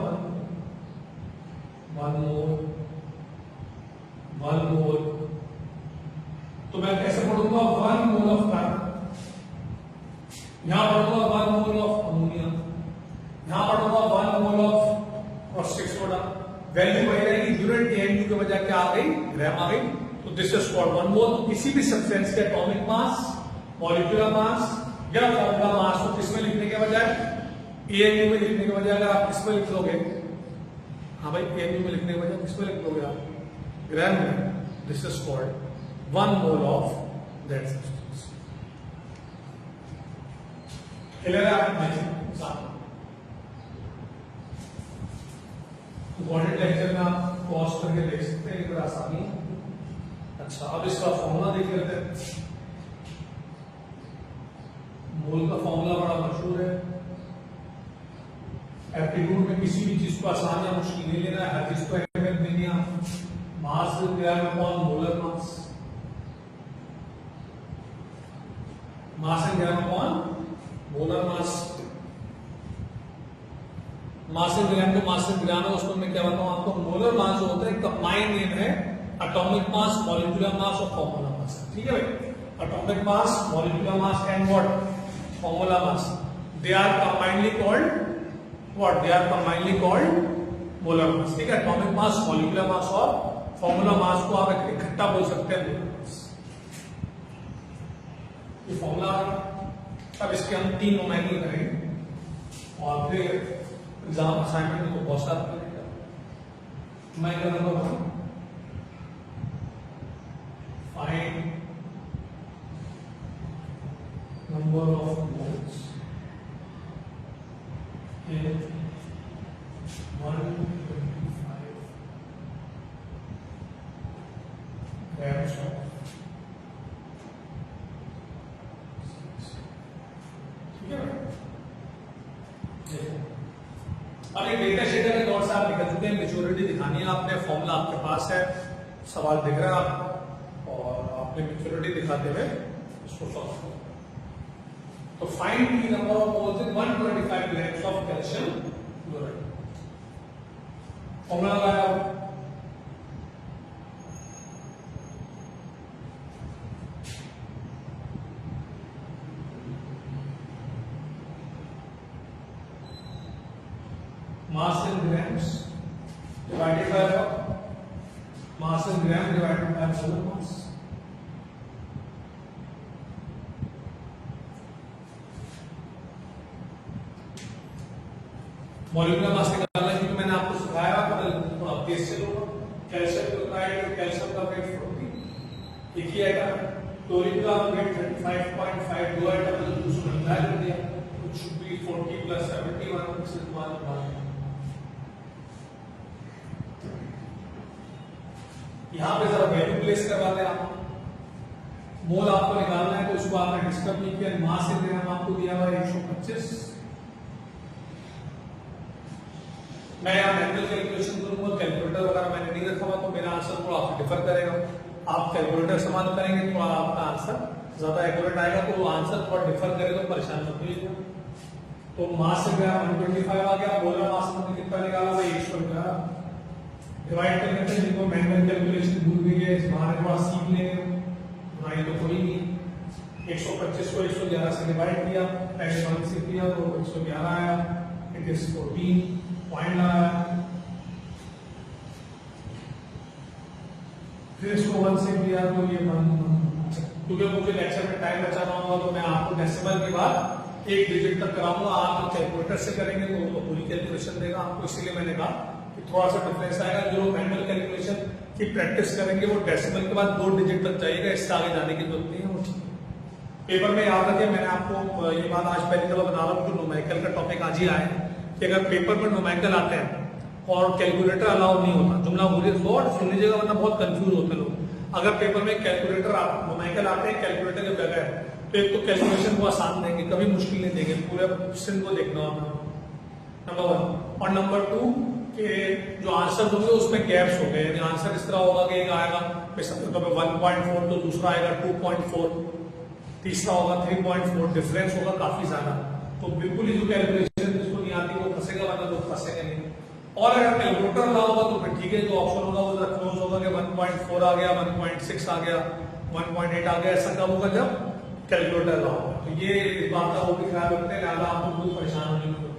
1 मोल। तो मैं कैसे पढ़ूंगा? 1 मोल ऑफ कार्बन, यहां पढ़ूंगा 1 मोल ऑफ अमोनिया, यहां पढ़ूंगा 1 mole of caustic soda. Value वही रहेगी, यूनिट AMU के बजाय क्या आ गई? ग्राम आ गई। तो दिस इज कॉल्ड 1 मोल। तो किसी भी सब्सटेंस के एटॉमिक मास, मॉलिक्यूलर मास या फॉर्मूला मास को किसमें लिखने के बजाय, AMU में लिखने के बजाय अगर आप किसमें लिख लोगे, हाँ भाई AMU में लिखने के बजाय किसमें लिख लोगे आप? ग्राम में। This is called 1 mole of that substance. Clear है? आप इम्पोर्टेंट लेक्चर में आप पॉज करके देख सकते हैं, एक आसानी। अच्छा, अब इसका फॉर्मूला देख लेते हैं। मोल का फॉर्मूला बड़ा मशहूर है। एप्टीट्यूड में किसी भी चीज को आसान या मुश्किल नहीं लेना है, हर चीज को अहमियत देनी है। मास ग्राम अपॉन मोलर मास, मास इन ग्राम अपॉन मोलर मास। मास इन ग्राम तो मास इन ग्राम है, उसको मैं क्या बताऊं आपको? मोलर मास जो होता है कंबाइंड नेम है एटॉमिक मास, मॉलिक्यूलर मास और फॉर्मूला मास। ठीक है भाई? Atomic mass, molecular mass and what? Formula mass. They are combinedly called what? They are combinedly called molar mass. ठीक है? एटॉमिक मास, मॉलिक्यूलर मास और formula मास को आप इकट्ठा बोल सकते हैं मोलर मास। ये फॉर्मूला, अब इसके हम 3 नोमेनक्लेचर करेंगे और फिर एग्जाम असाइनमेंट को बहुत सारा करेगा। मैं करूंगा find number of moles in 125 grams of अब एक डेटा शीट के तौर से आप निकल चुके हैं, मेच्योरिटी दिखानी है आपने, फॉर्मूला आपके पास है, सवाल दिख रहा है आपको और आपने मेच्योरिटी दिखाते हुए इसको सॉल्व करो। तो find the number of moles in 125 grams of calcium chloride. Formula लगाया mass in grams divided by mass in gram divided by molar mass. Molecular mass निकालना क्योंकि मैंने आपको सिखाया, तो आप देख से लो। कैल्शियम क्लोराइड और कैल्शियम का वेट 40, एक ही आइटम। क्लोरीन का वेट 35.5, दो आइटम तो दूसरा मिला कर दिया, which should be 40 plus 71, which is 1. यहां पे जरा वैल्यू प्लेस करवाते हैं आप। मोल आपको निकालना है तो उसको आपने डिस्टर्ब नहीं किया। मास इन ग्राम आपको दिया हुआ 125। मैं यहाँ मैनुअल कैलकुलेशन करूंगा, कैलकुलेटर वगैरह मैंने नहीं रखा हुआ, तो मेरा आंसर थोड़ा आपको डिफर करेगा। आप कैलकुलेटर इस्तेमाल करेंगे तो आपका आंसर ज्यादा एक्यूरेट आएगा, तो वो आंसर थोड़ा डिफर करे तो परेशान मत होइएगा। तो मास इन ग्राम 125 आ गया, मोलर मास हमने कितना निकाला भाई? 111। डिवाइड करने से जिनको मैनुअल कैलकुलेशन भूल गई है, हमारे पास सीख लेंगे, हमारी तो कोई नहीं। 125 को 111 से डिवाइड किया, पहले 1 से किया तो 111 आया, इट इज 14 पॉइंट आया। फिर इसको 1 से किया तो ये 1, क्योंकि मुझे लेक्चर में टाइम बचाना होगा तो मैं आपको डेसिमल के बाद 1 डिजिट तक कराऊंगा। आप कैलकुलेटर से करेंगे तो वो पूरी कैलकुलेशन देगा आपको, इसीलिए मैंने कहा थोड़ा सा डिफरेंस आएगा। जो मैनुअल कैलकुलेशन की प्रैक्टिस करेंगे वो डेसिमल के बाद 2 डिजिट तक जाएगा, इससे आगे जाने की जरूरत नहीं है, वो ठीक है। पेपर में याद रखिए, मैंने आपको ये बात आज पहली दफा बता रहा हूँ कि न्यूमेरिकल का टॉपिक आज ही आया है कि अगर पेपर में न्यूमेरिकल आते हैं और कैलकुलेटर अलाउ नहीं होता, जुमला पूरी शॉर्ट सुन लीजिएगा वरना बहुत कंफ्यूज होते लोग। अगर पेपर में कैलकुलेटर न्यूमेरिकल आते हैं कैलकुलेटर के बगैर, तो एक तो कैलकुलेशन को आसान देंगे, कभी मुश्किल नहीं देंगे, पूरे क्वेश्चन को देखना होगा, नंबर 1। और नंबर 2 के जो आंसर होंगे उसमें गैप्स हो गए, यानी आंसर इस तरह होगा कि एक आएगा 1.4 तो दूसरा आएगा 2.4, तीसरा होगा 3.4, डिफरेंस होगा काफी ज्यादा। तो बिल्कुल ही जो कैलकुलेशन जिसको नहीं आती वो फंसेगा, वरना लोग फंसेंगे नहीं। और अगर कैलकुलेटर ना होगा तो फिर ठीक है, जो ऑप्शन होगा वो जरा क्लोज होगा कि 1.4 आ गया, 1.6 आ गया, 1.8 आ गया, ऐसा कब होगा जब कैलकुलेटर ना होगा। तो ये इस बात का वो भी ख्याल रखते हैं, लिहाजा आपको कोई परेशान होने की जरूरत नहीं।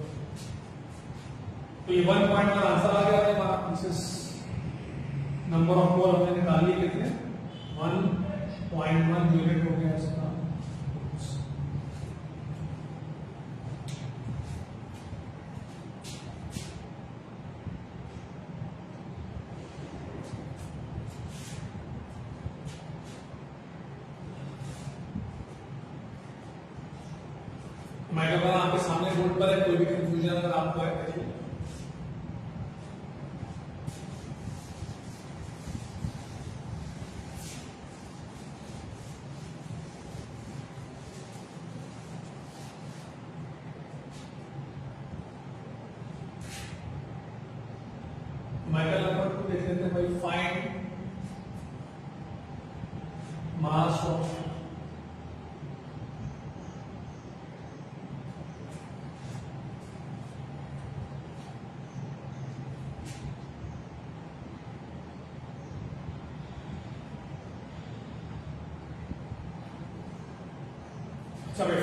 तो ये 1 पॉइंट का आंसर आ गया हमारा, this is number of mole हमने निकाल लिए कितने, 1.1 यूनिट हो गया इसका। मैं आपके सामने बोर्ड पर है, कोई भी कंफ्यूजन अगर आपको है करिए। माइकल नंबर को देख लेते हैं भाई। Find mass of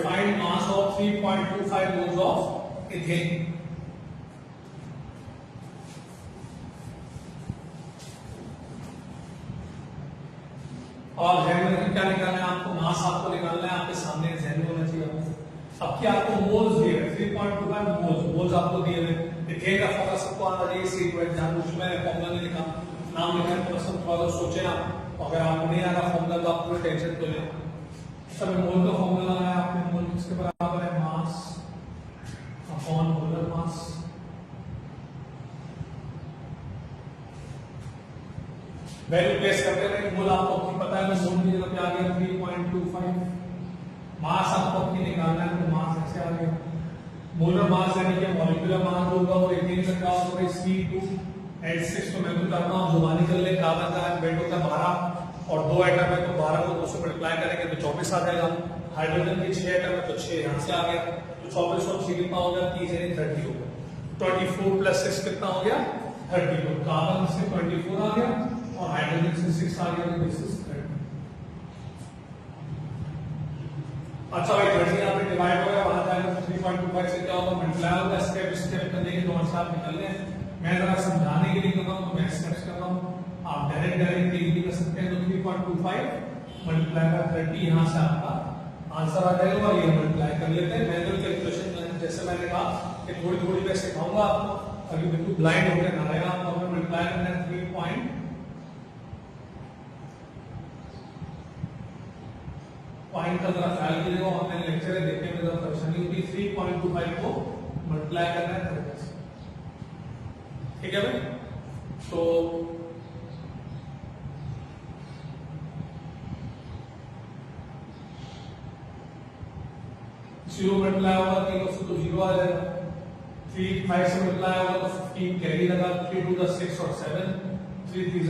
find mass of 3.25 moles of ethane। और जहन में क्या निकालना है आपको, मास आपको निकालना है, आपके सामने जहन में होना चाहिए। अब क्या आपको मोल्स दिए हैं, 3.25 मोल्स, मोल्स आपको दिए हैं। ethane का फॉर्मूला सबको आना चाहिए, C2H जानबूझ में फॉर्मूला नहीं लिखा, नाम लिखा है, थोड़ा सा थोड़ा सोचे आप। अगर आपको नहीं आ रहा फॉर्मूला तो आप पूरे टेंशन तो लें। सब मोल का फॉर्मूला है आपने, मोल किसके बराबर है, mass upon molar mass. Value place करते हैं, मोल आपको अपनी पता है, मैं मोल की जगह पे आ गया 3.25। मास आपको अपनी निकालना है, तो मास ऐसे आ गया। मोलर मास यानी कि मॉलिक्यूलर मास होगा, और ethane का क्या होगा C2H6। तो मैं तो करता हूँ जुबान निकल ले, कार्बन का वेट होता है 12 और 2 एटम है, तो 12 को 2 से मल्टीप्लाई करेंगे तो 24 आ जाएगा। हाइड्रोजन के 6 एटम है तो 6 यहाँ से आ गया, तो 24 और 6 कितना हो गया, 30 यानी 30 हो गया। 24 प्लस 6 कितना हो गया, 30। तो कार्बन से 24 आ गया और हाइड्रोजन से 6 आ गया, तो दिस इज 30। अच्छा भाई 30 यहाँ पे डिवाइड हो गया, वहां जाएगा तो 3.25 से क्या होगा, मल्टीप्लाई होगा। स्टेप स्टेप कर देंगे, 2 आंसर निकल रहे हैं। मैं जरा समझाने के लिए कर रहा हूँ, तो मैं स्टेप्स कर रहा हूँ, आप डायरेक्ट भी कर सकते हैं। तो 3.25 मल्टीप्लाई का 30 यहाँ से आपका आंसर आ जाएगा, और ये मल्टीप्लाई कर लेते हैं। मैनुअल कैलकुलेशन जैसे मैंने कहा कि थोड़ी थोड़ी मैं सिखाऊंगा आपको, अभी बिल्कुल ब्लाइंड होकर ना रहेगा आपको। हमें मल्टीप्लाई करना है 3 पॉइंट का जरा ख्याल कीजिएगा, ऑनलाइन लेक्चर है, देखने में जरा परेशानी होगी। 3.25 को मल्टीप्लाई करना है 30 से, ठीक है भाई। तो 0 मल्टीप्लाई होगा 3 से तो 0 आ जाएगा। 3 5 से मल्टीप्लाई होगा तो 15 कैरी लगा, 3 टू द 6 और 7, 3 3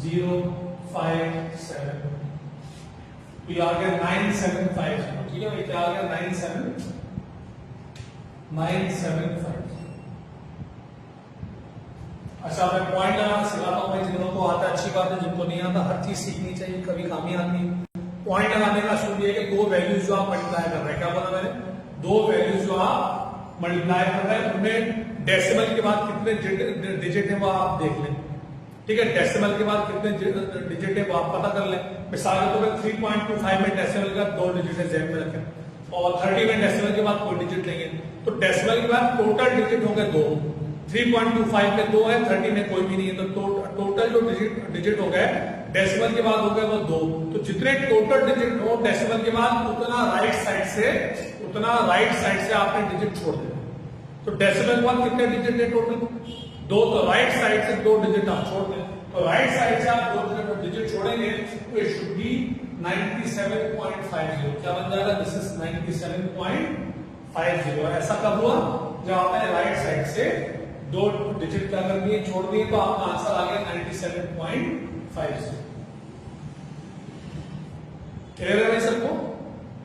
0 5 7, तो ये आ गया 9750। ठीक है, क्या आ गया 975। अच्छा मैं पॉइंट लगाना सिखाता हूँ भाई, जिनको को आता है अच्छी बात है, जिनको नहीं आता हर चीज सीखनी चाहिए, कभी काम ही आती है। पॉइंट लगाने का शुरू है कि 2 वैल्यूज जो आप मल्टीप्लाई कर रहे हैं, क्या बोला मैंने, 2 वैल्यूज जो आप मल्टीप्लाई कर रहे हैं उनमें डेसिमल के बाद कितने डिजिट है वो आप देख लें। ठीक है, डेसिमल के बाद कितने डिजिट है वो आप पता कर लें। मिसाल के तौर पर 3.25 में डेसिमल का 2 डिजिट है, जेब में रखें, और 30 में डेसिमल के बाद कोई डिजिट नहीं है, तो डेसिमल के बाद टोटल डिजिट होंगे 2। 3.25 पे 2 है, 30 में कोई भी नहीं है, तो टोटल जो डिजिट हो गए डेसिमल के बाद हो गए वो 2। तो जितने टोटल डिजिट हो डेसिमल के बाद उतना राइट साइड से आपने डिजिट छोड़ देना। तो डेसिमल के बाद कितने डिजिट है टोटल? 2। तो राइट साइड से 2 डिजिट आप छोड़ दें। तो राइट साइड से आप 2 डिजिट छोड़ेंगे तो इट शुड बी 97.50। क्या बन जाएगा? This is 97.50। ऐसा कब हुआ? जब आपने राइट साइड से 2 डिजिट क्या कर दिए, छोड़ दिए, तो आपका आंसर आ गया 97.50। क्लियर है भाई सबको?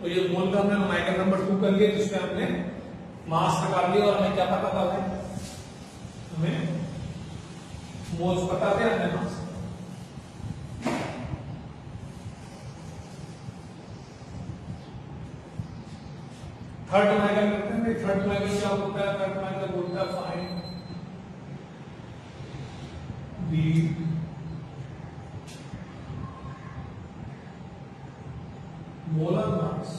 तो ये मोल का हमने न्यूमेरिकल नंबर 2 कर लिया, जिसमें हमने मास निकाल लिया और हमें क्या पता था? हमें मोल्स पता थे, हमने मास। थर्ड न्यूमेरिकल करते हैं। थर्ड न्यूमेरिकल क्या होता है? थर्ड न्यूमेरिकल बोलता है find the molar mass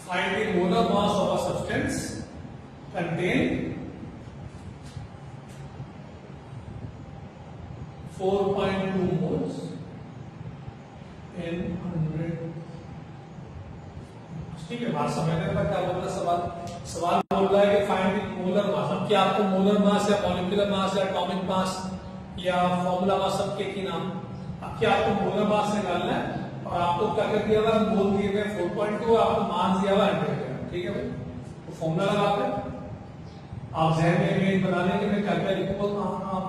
find the molar mass of a substance contain 4.2 moles in 100। ठीक है, बात समझने का क्या बोल रहा है? सवाल बोल रहा है कि फाइंड द मोलर मास। अब क्या आपको मोलर मास या मॉलिक्यूलर मास या एटॉमिक मास या फॉर्मूला मास सबके की नाम? अब क्या आपको मोलर मास निकालना है और आपको क्या कर दिया हुआ? मोल दिए हुए 4.2, आपको मास दिया हुआ 100। ठीक है भाई, तो फॉर्मूला लगाते हैं। आप जहन में इमेज बना लेंगे, मैं क्या क्या लिखूंगा आप।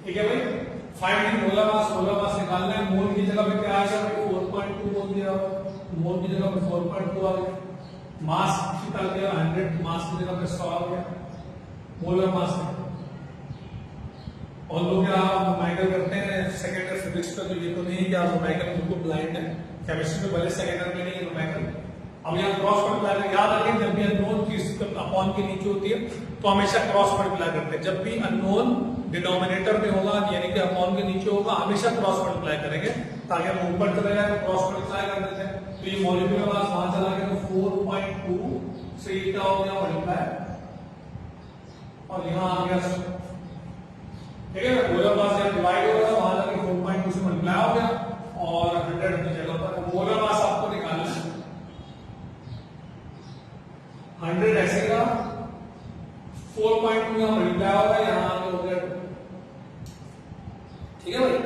ठीक है भाई, फाइंड द मोलर मास निकालना है। मोल की जगह पे क्या आ गया भाई? 4.2 बोल दिया, मोल की जगह पे 4.2 आ गया। मास निकाल दिया 100, मास की जगह पे 100 आ गया मोलर मास में। और लोग क्या न्यूमेरिकल करते हैं सेकेंड ईयर फिजिक्स का, तो ये तो नहीं कि आप न्यूमेरिकल बिल्कुल ब्लाइंड है। केमिस्ट्री में भले सेकेंड ईयर में नहीं है न्यूमेरिकल। अब यहाँ क्रॉस मल्टीप्लाई याद रखें, जब भी अननोन चीज अपॉन के नीचे होती है तो हमेशा क्रॉस मल्टीप्लाई करते हैं। जब भी अननोन डिनोमिनेटर में होगा यानी कि अपॉन के नीचे होगा, हमेशा क्रॉस मल्टीप्लाई करेंगे, ताकि हम ऊपर चले जाए तो क्रॉस मल्टीप्लाई कर देते हैं। तो ये मॉलिक्यूलर मास वहां चला गया, तो 4.2 से क्या हो गया मल्टीप्लाई, और यहाँ आ गया। ठीक है, मोलर मास जब डिवाइड हो गया वहां जाके 4.2 से मल्टीप्लाई हो गया और 100 की जगह पर मोलर मास आपको निकालना है। 100 ऐसे का 4.2 यहां मल्टीप्लाई होगा, यहां आके हो गया। ठीक है भाई,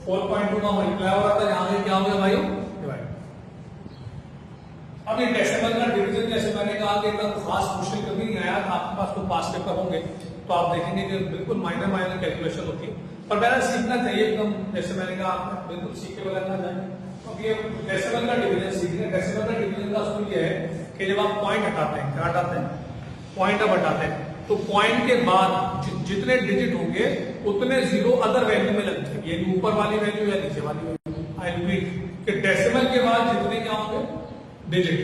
4.2 का मल्टीप्लाई हो रहा था, यहां पे क्या हो गया भाई? डिवाइड। अब ये डेसिमल का डिवीजन, जैसे मैंने कहा कि इतना खास क्वेश्चन कभी नहीं आया, आपके पास तो पास पेपर होंगे तो आप देखेंगे कि बिल्कुल माइनर कैलकुलेशन होती है, पर मेरा सीखना चाहिए एकदम। जैसे मैंने कहा आप बिल्कुल सीख के बगैर ना जाए। तो ये डेसिमल का डिवीजन सीखने, डेसिमल का डिवीजन का असूल ये है कि जब आप पॉइंट हटाते हैं, क्या हटाते हैं? पॉइंट अब हटाते हैं, तो पॉइंट के बाद जितने डिजिट होंगे उतने जीरो अदर वैल्यू में लग जाएंगे, यानी ऊपर वाली वैल्यू या नीचे वाली वैल्यू। आई रिपीट कि डेसिमल के बाद जितने क्या होंगे डिजिट,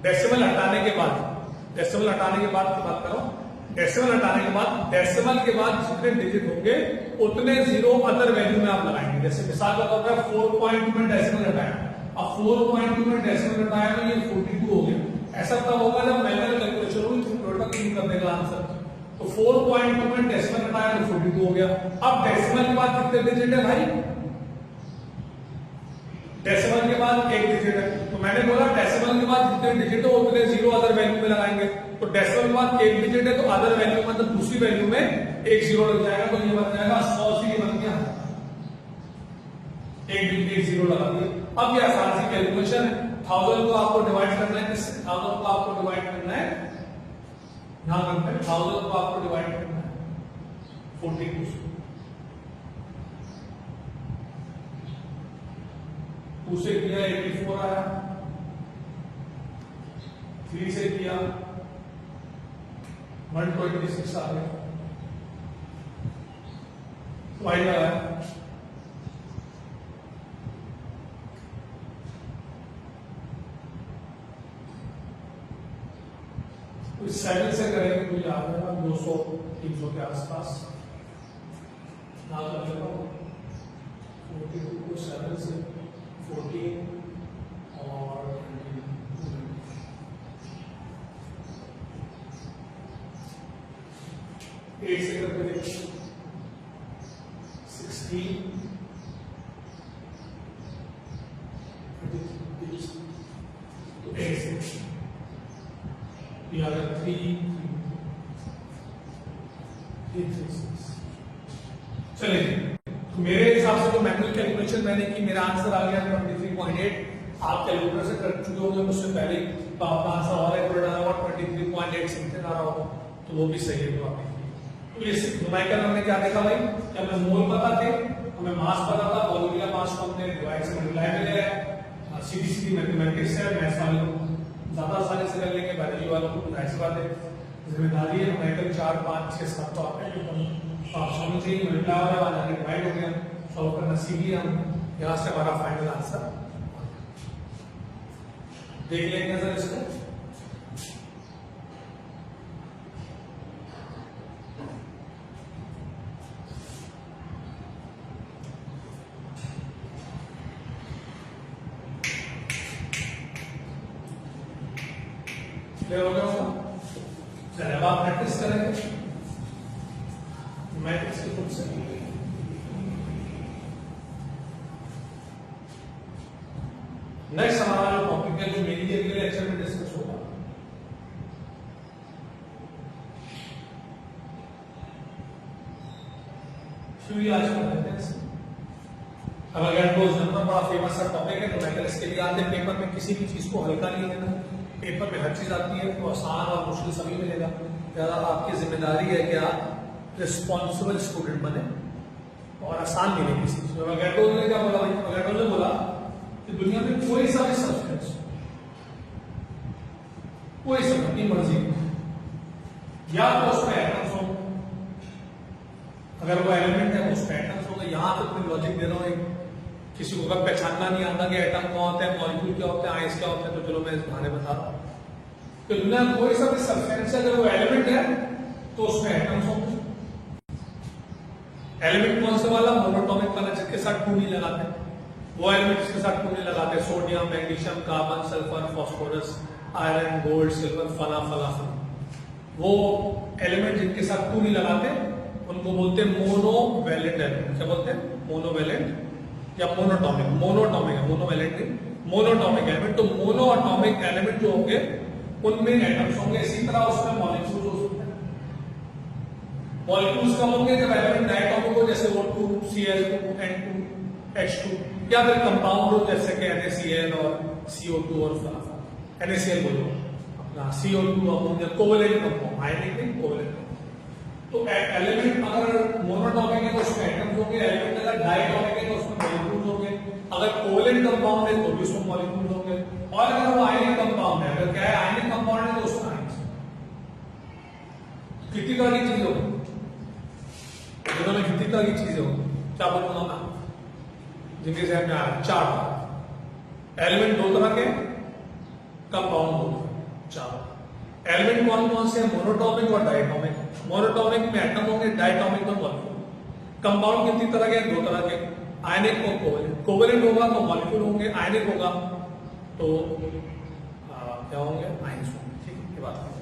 डेसिमल हटाने के बाद, डेसिमल हटाने के बाद की बात करो, डेसिमल हटाने के बाद, डेसिमल के बाद जितने डिजिट होंगे उतने जीरो अदर वैल्यू में आप लगाएंगे। जैसे मिसाल का तौर पर 4.2 में डेसिमल हटाया, अब 4.2 में डेसिमल हटाया तो ये 42 हो गया। ऐसा तब होगा जब मैनुअल कैलकुलेशन हुई, तो टोटल इन करने का आंसर। तो 4.2 में डेसिमल हटाया तो 42 हो गया। अब डेसिमल के बाद कितने डिजिट है भाई? डेसिमल के बाद एक डिजिट है, तो मैंने बोला डेसिमल के बाद जितने डिजिट हो उतने जीरो अदर वैल्यू में लगाएंगे। तो डेसिमल के बाद एक डिजिट है तो अदर वैल्यू मतलब दूसरी वैल्यू में एक जीरो लग जाएगा, तो ये बन जाएगा 100 से बन गया, एक जीरो लगा दिया। अब ये आसान सी कैलकुलेशन है। 1000 को आपको डिवाइड करना है, 1000 को आपको डिवाइड करना है, यहां करते हैं 1000 को आपको डिवाइड करना है 42 से। 2 से किया 84 आया, 3 से किया 126 आ गया, फाइव आया, तो 7 से करेंगे तो आ जाएगा 200-300 के आसपास। ना कर लेता हूँ 42 को 7 से 14 और 8 से करके 16 तो 8 से यहाँ 3 चलिए तो मेरे हिसाब से जो मैनुअल कैलकुलेशन मैंने की मेरा आंसर आ गया 23.8। आप कैलकुलेटर से कर चुके होंगे मुझसे पहले तो आपका आंसर और एक डाला हुआ 23.8 समथिंग आ रहा होगा तो वो भी सही है। तो आपकी तो ये न्यूमेरिकल हमने क्या देखा भाई कि हमें मोल पता थे, हमें मास पता था, मॉलिक्यूलर मास को हमने डिवाइड से मल्टीप्लाई में ले रहा है। सीधी मैथमेटिक्स है, मैथ्स वाले को ज्यादा आसानी से कर लेंगे, बायोलॉजी वालों को ऐसी बात है जिम्मेदारी है। न्यूमेरिकल 4 5 6 7 तो आपने जो आप समझ चाहिए मल्टीप्लाई वाला डिवाइड हो गया, सॉल्व करना सीख लिया हम। यहाँ से हमारा फाइनल आंसर देख लेंगे सर इसको। क्लियर हो गया होगा? चलिए अब आप प्रैक्टिस करेंगे मैट्रिक्स की बुक से। नेक्स्ट हमारा जो टॉपिक है जो मेरी अगले लेक्चर में डिस्कस होगा आज पढ़ते हैं अवोगाड्रोस नंबर। बड़ा फेमस सा टॉपिक है तो मैं इसके लिए आते पेपर में किसी भी चीज को हल्का नहीं लेना। पेपर में हर चीज आती है तो आसान और मुश्किल सभी मिलेगा। ज्यादा आपकी जिम्मेदारी है कि आप रिस्पॉन्सिबल स्टूडेंट बने और आसान मिले किसी चीज। अवोगाड्रो ने क्या बोला भाई? अवोगाड्रो ने बोला कि दुनिया में कोई सा भी सब्सटेंस, कोई सा अपनी मर्जी या तो उसमें एटम्स हो, अगर वो एलिमेंट है उसमें एटम्स होगा। यहां तक मैं लॉजिक दे रहा हूं, किसी को अगर पहचानना नहीं आता कि एटम क्या होता है, मॉलिक्यूल क्या होता है, आइंस क्या होता है, तो चलो मैं इस बहाने बता रहा हूं। तो दुनिया में कोई सा भी सब्सटेंस है अगर वो एलिमेंट है तो उसमें एटम्स होंगे। एलिमेंट कौन सा वाला? मोनोटॉमिक वाला, जिसके साथ 2 नहीं लगाते, वो एलिमेंट जिसके साथ 2 नहीं लगाते, sodium, magnesium, carbon, sulphur, phosphorus, iron, gold, silver, फला फला फला, वो एलिमेंट जिनके साथ 2 नहीं लगाते उनको बोलते हैं मोनोवैलेंट एलिमेंट। क्या बोलते हैं? मोनोवैलेंट या मोनोटॉमिक। मोनोटॉमिक है, मोनोवैलेंट नहीं, मोनोटॉमिक एलिमेंट। तो मोनोटॉमिक एलिमेंट जो होंगे उनमें एटम्स होंगे। इसी तरह उसमें मॉलिक्यूल्स हो सकते हैं। मॉलिक्यूल्स कब होंगे? जब एलिमेंट डायटॉमिक हो, जैसे O2, Cl2, N2, H2, या फिर कंपाउंड हो जैसे कि NaCl और CO2 और NaCl बोलो अपना CO2 अमोनिया, कोवैलेंट कंपाउंड, आयनिक नहीं कोवैलेंट। तो एलिमेंट अगर मोनोटॉमिक है तो उसमें एटम्स होंगे, एलिमेंट अगर डायटॉमिक है तो उसमें मॉलिक्यूल्स होंगे, अगर कोवैलेंट कंपाउंड है तो भी उसमें मॉलिक्यूल्स होंगे, और अगर वो आयनिक कंपाउंड है, अगर क्या है आयनिक कंपाउंड है तो उसमें आयंस। कितनी तरह की चीज होगी? दोनों में कितनी तरह की चीजें होगी? क्या बोलूंगा मैं जिनके से में आ रहा है? 4 एलिमेंट 2 तरह के, कंपाउंड 2 4। एलिमेंट कौन कौन से? मोनोटॉमिक और डायटॉमिक। मोनोटॉमिक में एटम होंगे, डायटॉमिक में मॉलिक्यूल। कंपाउंड कितनी तरह के? 2 तरह के, आयनिक और कोवैलेंट। कोवैलेंट होगा तो मॉलिक्यूल होंगे, आयनिक होगा तो क्या होंगे? आयंस होंगे। ठीक है, ये बात है।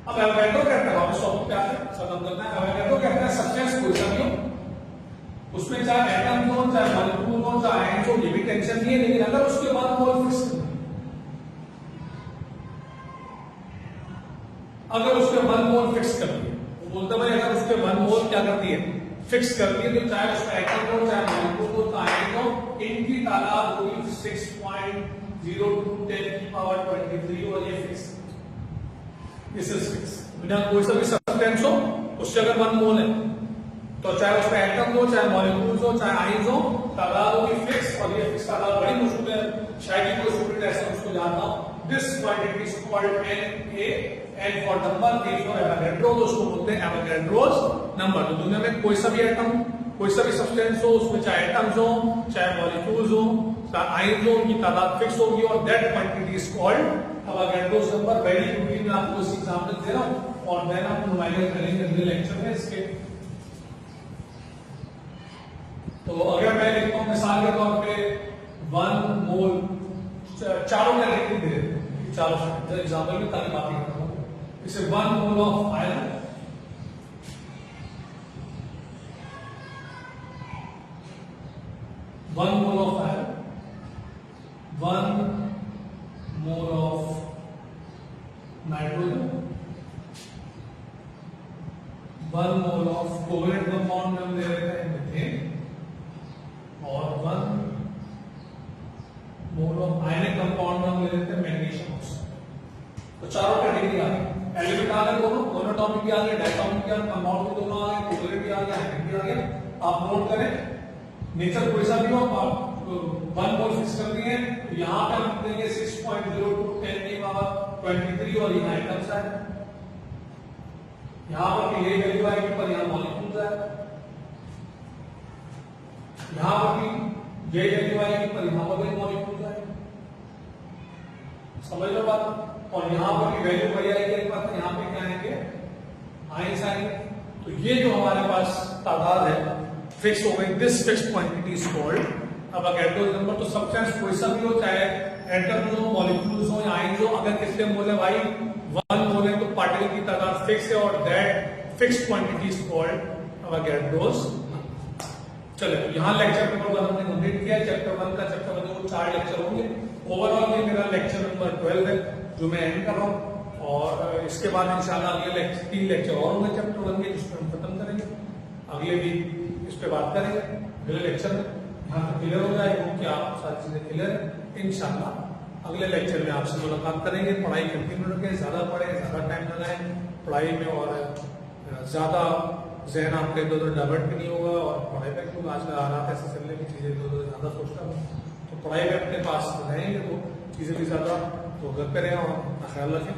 अब एवोगाड्रो कहता है, वापस टॉपिक पे आते हैं, खत्म करना है। एवोगाड्रो कहता है सब्सटेंस कोई सा भी हो, उसमें चाहे एटम हो, चाहे मॉलिक्यूल हो, चाहे आयंस हो, ये भी टेंशन नहीं है, लेकिन अगर उसके बाद मोल फिक्स करना, अगर उसके 1 मोल फिक्स कर दिए, वो बोलता भाई अगर उसके 1 मोल क्या कर दिए? फिक्स कर दिए, तो चाहे उसमें एटम हो, चाहे मॉलिक्यूल हो, चाहे आयन हो, इनकी तादाद होगी 6.02 10 की पावर 23 और ये फिक्स। This is fix. बिना कोई सा भी सब्सटेंस हो उससे अगर 1 मोल है तो चाहे उसमें एटम हो, चाहे मॉलिक्यूल्स हो, चाहे आयंस हो, तादाद होगी फिक्स, और ये फिक्स तादाद बड़ी मुश्किल है, शायद ही कोई स्टूडेंट ऐसा उसको जानता हो। This quantity is called Na, N for number, A for Avogadro, तो उसको बोलते हैं एवोगाड्रोस नंबर। तो दुनिया में कोई सा भी एटम, कोई सा भी सब्सटेंस हो, उसमें चाहे एटम्स हो, चाहे मॉलिक्यूल्स हो, चाहे आयंस हो, उनकी तादाद फिक्स होगी और that quantity is called Avogadro's number. Very quickly मैं आपको इस एग्जांपल दे रहा हूं और देन हम न्यूमेरिकल करेंगे अगले लेक्चर में इसके। चारों एग्जाम्पल में ताकि बात नहीं करूँ। इसे 1 mole of iron, 1 mole of iron, 1 mole of nitrogen, 1 mole of covalent compound में हम ले रहे हैं मीथेन, और 1 मोल ऑफ आयनिक कंपाउंड में हम ले लेते हैं मैग्नीशियम ऑक्साइड। तो चारों कैटेगरी आ गई, एलिमेंट आ गए, दोनों मोनोटॉमिक भी आ गए, डायटॉमिक भी आ गए, कंपाउंड भी दोनों आ गए, कोवेलेंट भी आ गया, आयनिक भी आ गया। आप नोट करें, नेचर कोई सा भी हो, आप 1 मोल फिक्स कर दिए, तो यहां पे हम देंगे 6.02 10 की पावर 23 और यहाँ आइटम्स है, यहां पर ये वैल्यू आएगी पर यहां मॉलिक्यूल्स है, यहां पर भी ये वैल्यू आएगी पर यहां पर भी मॉलिक्यूल्स है, समझ लो बात। और यहां पर भी वैल्यू बढ़ जाएगी एक बार, यहां पे क्या आएंगे, आयंस आएंगे। तो ये जो हमारे पास तादाद है फिक्स हो गई, this fixed quantity is called Avogadro number. तो सब्सटेंस कोई सा भी हो, चाहे एटम्स हो, मॉलिक्यूल्स हो या आयंस हो, अगर कितने मोल है भाई 1 मोल है, तो पार्टिकल की तादाद फिक्स है और that fixed quantity is called Avogadro's. चलो यहाँ लेक्चर पेपर 1 हमने कंप्लीट किया है। चैप्टर 1 का चैप्टर 1 में 4 लेक्चर होंगे। ओवरऑल ये मेरा लेक्चर नंबर 12 है जो मैं एंड कर रहा हूँ, और इसके बाद इंशाल्लाह अगले 3 लेक्चर और होंगे चैप्टर 1 के, जिसमें हम खत्म करेंगे। अगले वीक इस पे बात करेंगे अगले लेक्चर में। यहाँ तक क्लियर हो जाए कि आप सारी चीजें क्लियर है। इंशाल्लाह अगले लेक्चर में आपसे मुलाकात करेंगे। पढ़ाई कंटिन्यू रखें, ज्यादा पढ़ें, ज्यादा टाइम लगाएं पढ़ाई में, और ज्यादा जहन आपका इधर उधर डाइवर्ट भी नहीं होगा। और पढ़ाई पे क्योंकि आजकल हालात ऐसे चल रहे की चीजें इधर उधर ज्यादा सोचता हूँ, तो पढ़ाई में अपने पास रहेंगे तो चीजें भी ज्यादा, तो घर पे रहें और अपना ख्याल रखें।